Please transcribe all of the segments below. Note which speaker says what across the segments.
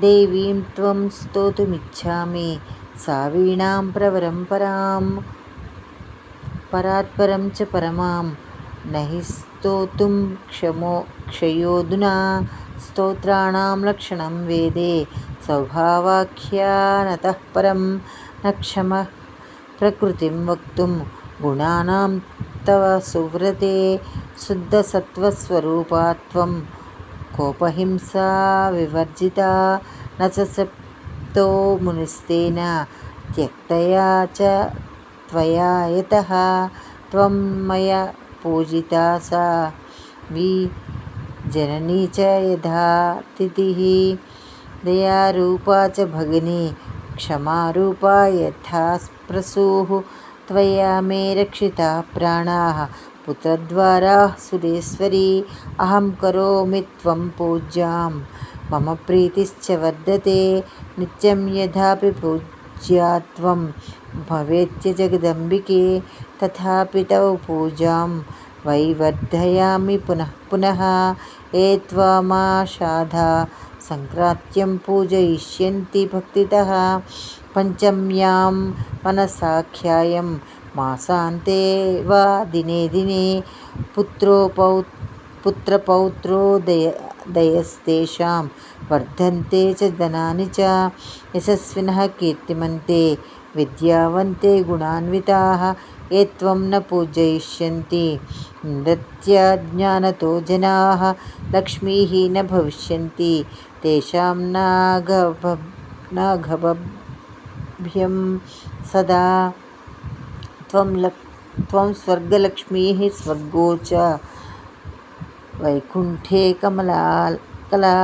Speaker 1: దేవీం త్వం స్తోతుమిచ్ఛామి सा वीणां प्रवरं परां परात्परं च परमां न हि स्तोतुं क्षयोऽधुना स्तोत्राणां लक्षणं वेदे स्वभावाख्यानतः परं न क्षमः प्रकृतिं वक्तुं गुणानां तव सुव्रते शुद्धसत्त्वस्वरूपा त्वं कोपहिंसा विवर्जिता न च सप्तो मुनिस्तेन त्यक्तया च त्वया यतः त्वं मया पूजिता सा जननी च यथा तिथिः दयारूपा च भगिनी क्षमारूपा यथा स्प्रसूः त्वया मे रक्षिता प्राणाः पुत्रद्वारा सुरेश्वरी अहं करोमि त्वं पूज्यां मम प्रीतिश्च वर्धते नित्यं यथापि पूज्या त्वं भवेत्य जगदम्बिके तथापि तव पूजां वैवर्धयामि पुनः पुनः ये त्वामाशाधा सङ्क्रान्त्यं पूजयिष्यन्ति भक्तितः पञ्चम्यां मनसाख्यायं मासान्ते वा दिने दिने पुत्रपौत्रोदयस्तेषां वर्धन्ते च धनानि च यशस्विनः कीर्तिमन्ते विद्यावन्ते गुणान्विताः ये त्वं न पूजयिष्यन्ति नृत्यज्ञानतो जनाः लक्ष्मीः न भविष्यन्ति तेषां नाघभ्यं सदा त्वं स्वर्गलक्ष्मीः स्वर्गो च वैकुण्ठे कला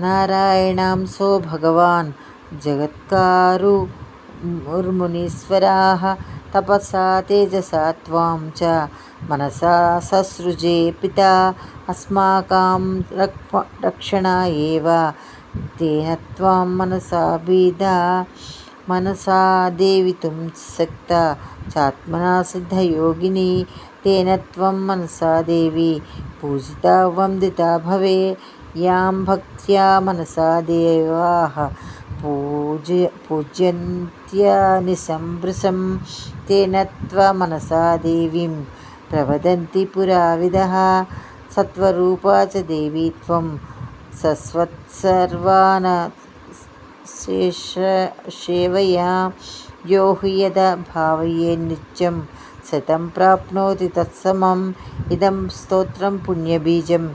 Speaker 1: नारायणांसो भगवान् जगत्कारुर्मुनीश्वराः तपसा तेजसा त्वां च मनसा ससृजे पिता अस्माकं रक्षणाय तेन त्वां मनसा देवितुं सक्ता चात्मना सिद्धयोगिनी तेन त्वं मनसा देवी पूजिता वन्दिता भवे यां भक्त्या मनसा देवाः पूज्यन्त्यनिशं तेन त्वमनसा देवीं प्रवदन्ति पुराविदः सत्वरूपा च देवी त्वं सस्वत्सर्वान् सेवया यो हि यदा भावयेन्नित्यं शतं प्राप्नोति तत्समम् इदं स्तोत्रं पुण्यबीजं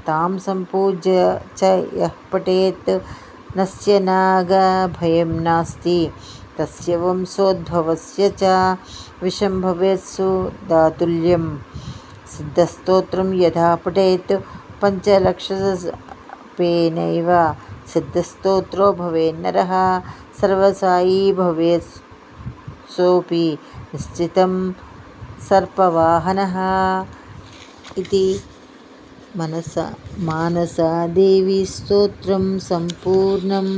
Speaker 1: तां सम्पूज्य च यः पठेत् नस्य नागभयं नास्ति तस्य वंशोद्भवस्य च विषं भवेत् सुदातुल्यं सिद्धस्तोत्रं यथा पठेत् पञ्चलक्षजपेनैव सिद्धस्तोत्रो भवेन्नरः सर्वसायी भवेत् सोऽपि निश्चितं सर्पवाहनः इति मानसा देवी स्तोत्रं सम्पूर्णम्।